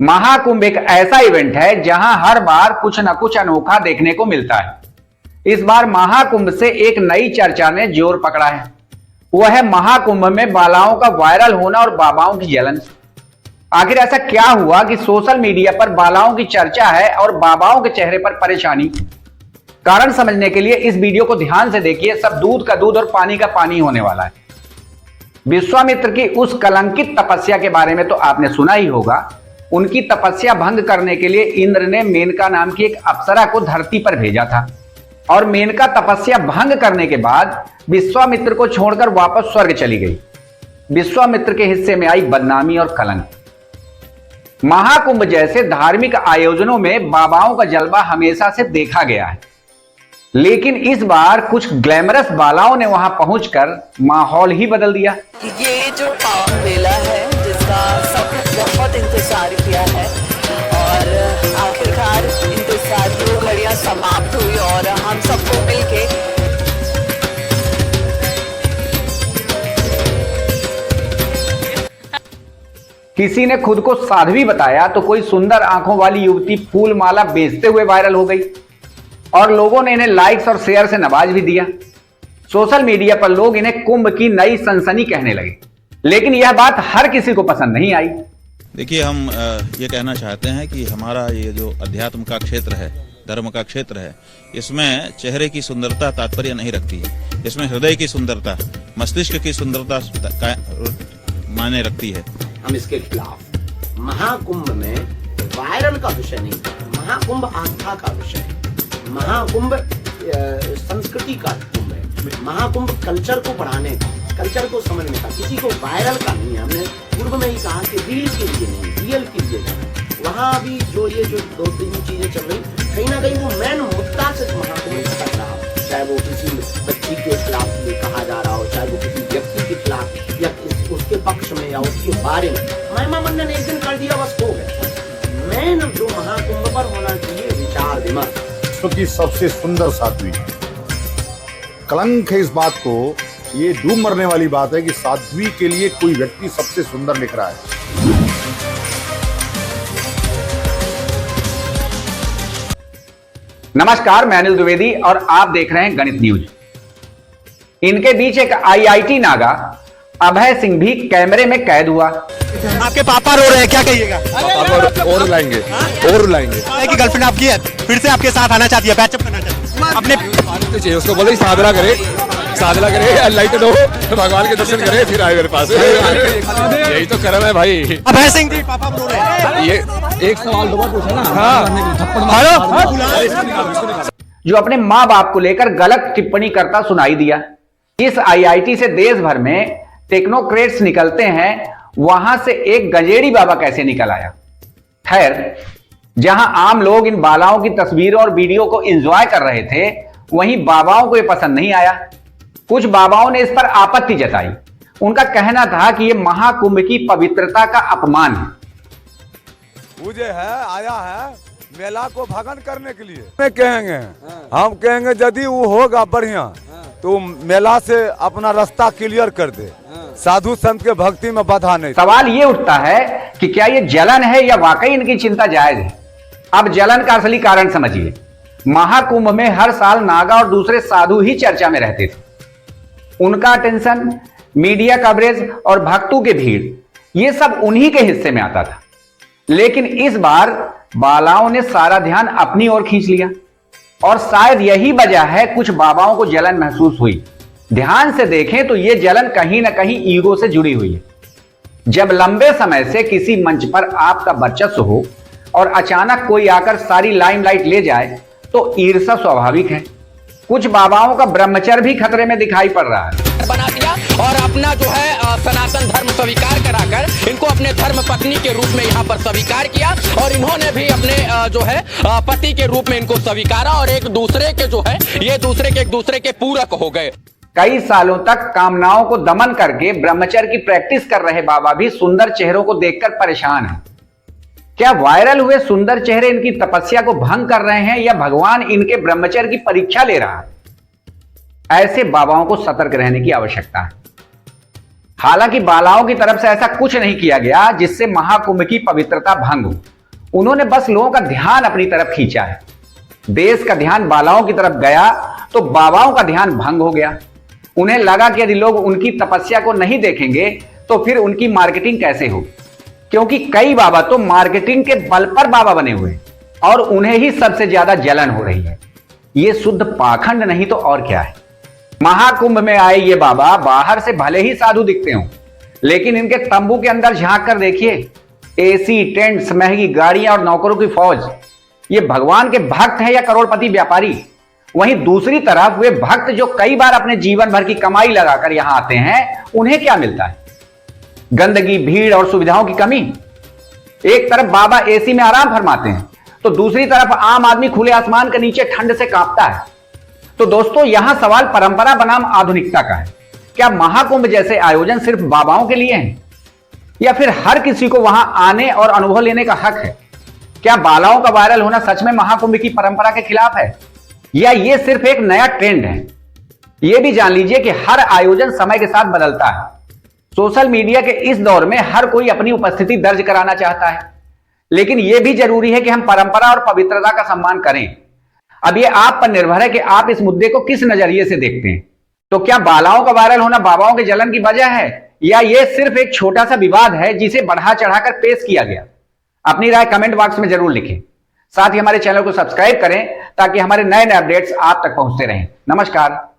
महाकुंभ एक ऐसा इवेंट है जहां हर बार कुछ न कुछ अनोखा देखने को मिलता है। इस बार महाकुंभ से एक नई चर्चा ने जोर पकड़ा है। वह है महाकुंभ में बालाओं का वायरल होना और बाबाओं की जलन। आखिर ऐसा क्या हुआ कि सोशल मीडिया पर बालाओं की चर्चा है और बाबाओं के चेहरे पर परेशानी? कारण समझने के लिए इस वीडियो को ध्यान से देखिए। सब दूध का दूध और पानी का पानी होने वाला है। विश्वामित्र की उस कलंकित तपस्या के बारे में तो आपने सुना ही होगा। उनकी तपस्या भंग करने के लिए इंद्र ने मेनका नाम की एक अप्सरा को धरती पर भेजा था और मेनका तपस्या भंग करने के बाद विश्वामित्र को छोड़कर वापस स्वर्ग चली गई। विश्वामित्र के हिस्से में आई बदनामी और कलंक। महाकुंभ जैसे धार्मिक आयोजनों में बाबाओं का जलवा हमेशा से देखा गया है, लेकिन इस बार कुछ ग्लैमरस बालाओं ने वहां पहुंचकर माहौल ही बदल दिया। ये जो मेला है जिसका सब बहुत इंतजार किया है और आखिरकार इंतजार की वो घड़ियां समाप्त हुई और हम सबको मिलके किसी ने खुद को साध्वी बताया तो कोई सुंदर आंखों वाली युवती फूल माला बेचते हुए वायरल हो गई और लोगों ने इन्हें लाइक्स और शेयर से नवाज भी दिया। सोशल मीडिया पर लोग इन्हें कुंभ की नई सनसनी कहने लगे, लेकिन यह बात हर किसी को पसंद नहीं आई। देखिए, हम ये कहना चाहते हैं कि हमारा ये जो अध्यात्म का क्षेत्र है, धर्म का क्षेत्र है, इसमें चेहरे की सुंदरता तात्पर्य नहीं रखती है। इसमें हृदय की सुंदरता, मस्तिष्क की सुंदरता मायने रखती है। हम इसके खिलाफ। महाकुंभ में वायरल का विषय नहीं है, महाकुंभ आस्था का विषय है, महाकुंभ संस्कृति का कुंभ है, महाकुंभ कल्चर को बढ़ाने का, कल्चर को समझने का, किसी को वायरल का नहीं है। हमने पूर्व में ही कहा कि रील के लिए नहीं, रियल के लिए नहीं। वहाँ अभी जो ये जो दो तीन चीजें चल रही, कहीं ना कहीं वो मेन मुद्दा से महाकुंभ कर रहा हो, चाहे वो किसी बच्ची के खिलाफ कहा जा रहा हो, चाहे वो किसी व्यक्ति के खिलाफ या उसके पक्ष में या उसके बारे में। महिमा मंडन ने एक दिन कर दिया, बस हो गया। मेन जो महाकुंभ पर होना चाहिए विचार विमर्श। की सबसे सुंदर साध्वी। कलंक है इस बात को, ये डूब मरने वाली बात है कि साध्वी के लिए कोई व्यक्ति सबसे सुंदर लिख रहा है। नमस्कार, मैं अनिल द्विवेदी और आप देख रहे हैं गणित न्यूज। इनके बीच एक आईआईटी नागा अभय सिंह भी कैमरे में कैद हुआ। आपके पापा रो रहे हैं, क्या कहिएगा? और लाएंगे कि गर्लफ्रेंड आपकी है, फिर से आपके साथ आना चाहती है, पैचअप करना चाहती है। अपने चाहिए उसको, बोले साधना करे लाइट दो, भगवान के दर्शन करे, फिर आए मेरे पास। यही तो कर्म है भाई। अभय सिंह जी पापा रो रहे हैं। ये एक सवाल दोबारा पूछा ना। जो अपने माँ बाप को लेकर गलत टिप्पणी करता सुनाई दिया। इस आईआईटी से देश भर में टेक्नोक्रेट्स निकलते हैं, वहां से एक गंजेड़ी बाबा कैसे निकल आया? खैर, जहां आम लोग इन बालाओं की तस्वीरों और वीडियो को एंजॉय कर रहे थे, वहीं बाबाओं को यह पसंद नहीं आया। कुछ बाबाओं ने इस पर आपत्ति जताई। उनका कहना था कि यह महाकुंभ की पवित्रता का अपमान है। पूजे है, आया है मेला को भगन करने के लिए। मैं कहेंगे, हम कहेंगे यदि वो होगा बढ़िया तो मेला से अपना रास्ता क्लियर कर दे, साधु संत के भक्ति में बाधा नहीं। सवाल ये उठता है कि क्या ये जलन है या वाकई इनकी चिंता जायज है? अब जलन का असली कारण समझिए। महाकुंभ में हर साल नागा और दूसरे साधु ही चर्चा में रहते थे। उनका अटेंशन, मीडिया कवरेज और भक्तों की भीड़, ये सब उन्हीं के हिस्से में आता था। लेकिन इस बार बालाओं ने सारा ध्यान अपनी ओर खींच लिया और शायद यही वजह है कुछ बाबाओं को जलन महसूस हुई। ध्यान से देखें तो यह जलन कहीं ना कहीं ईगो से जुड़ी हुई है। जब लंबे समय से किसी मंच पर आपका वर्चस्व हो और अचानक कोई आकर सारी लाइमलाइट ले जाए तो ईर्ष्या स्वाभाविक है। कुछ बाबाओं का ब्रह्मचर्य भी खतरे में दिखाई पड़ रहा है। बना दिया और अपना जो है सनातन धर्म स्वीकार कराकर इनको अपने धर्म पत्नी के रूप में यहाँ पर स्वीकार किया और इन्होंने भी अपने जो है पति के रूप में इनको स्वीकारा और एक दूसरे के जो है ये एक दूसरे के पूरक हो गए। कई सालों तक कामनाओं को दमन करके ब्रह्मचर्य की प्रैक्टिस कर रहे बाबा भी सुंदर चेहरों को देखकर परेशान हैं। क्या वायरल हुए सुंदर चेहरे इनकी तपस्या को भंग कर रहे हैं या भगवान इनके ब्रह्मचर्य की परीक्षा ले रहा है? ऐसे बाबाओं को सतर्क रहने की आवश्यकता है। हालांकि बालाओं की तरफ से ऐसा कुछ नहीं किया गया जिससे महाकुंभ की पवित्रता भंग हो। उन्होंने बस लोगों का ध्यान अपनी तरफ खींचा है। देश का ध्यान बालाओं की तरफ गया तो बाबाओं का ध्यान भंग हो गया। उन्हें लगा कि यदि लोग उनकी तपस्या को नहीं देखेंगे तो फिर उनकी मार्केटिंग कैसे हो, क्योंकि कई बाबा तो मार्केटिंग के बल पर बाबा बने हुए और उन्हें ही सबसे ज्यादा जलन हो रही है। ये शुद्ध पाखंड नहीं तो और क्या है। महाकुंभ में आए ये बाबा बाहर से भले ही साधु दिखते हों, लेकिन इनके तंबू के अंदर झांक कर देखिए, एसी, टेंट्स, महंगी गाड़ियां और नौकरों की फौज। ये भगवान के भक्त हैं या करोड़पति व्यापारी? वहीं दूसरी तरफ वे भक्त जो कई बार अपने जीवन भर की कमाई लगाकर यहां आते हैं, उन्हें क्या मिलता है? गंदगी, भीड़ और सुविधाओं की कमी। एक तरफ बाबा एसी में आराम फरमाते हैं तो दूसरी तरफ आम आदमी खुले आसमान के नीचे ठंड से कांपता है। तो दोस्तों, यहां सवाल परंपरा बनाम आधुनिकता का है। क्या महाकुंभ जैसे आयोजन सिर्फ बाबाओं के लिए हैं या फिर हर किसी को वहां आने और अनुभव लेने का हक है? क्या बालाओं का वायरल होना सच में महाकुंभ की परंपरा के खिलाफ है या यह सिर्फ एक नया ट्रेंड है? यह भी जान लीजिए कि हर आयोजन समय के साथ बदलता है। सोशल मीडिया के इस दौर में हर कोई अपनी उपस्थिति दर्ज कराना चाहता है, लेकिन यह भी जरूरी है कि हम परंपरा और पवित्रता का सम्मान करें। अब यह आप पर निर्भर है कि आप इस मुद्दे को किस नजरिए से देखते हैं। तो क्या बालाओं का वायरल होना बाबाओं के जलन की वजह है या यह सिर्फ एक छोटा सा विवाद है जिसे बढ़ा चढ़ाकर पेश किया गया? अपनी राय कमेंट बॉक्स में जरूर लिखें। साथ ही हमारे चैनल को सब्सक्राइब करें ताकि हमारे नए नए अपडेट्स आप तक पहुंचते रहें। नमस्कार।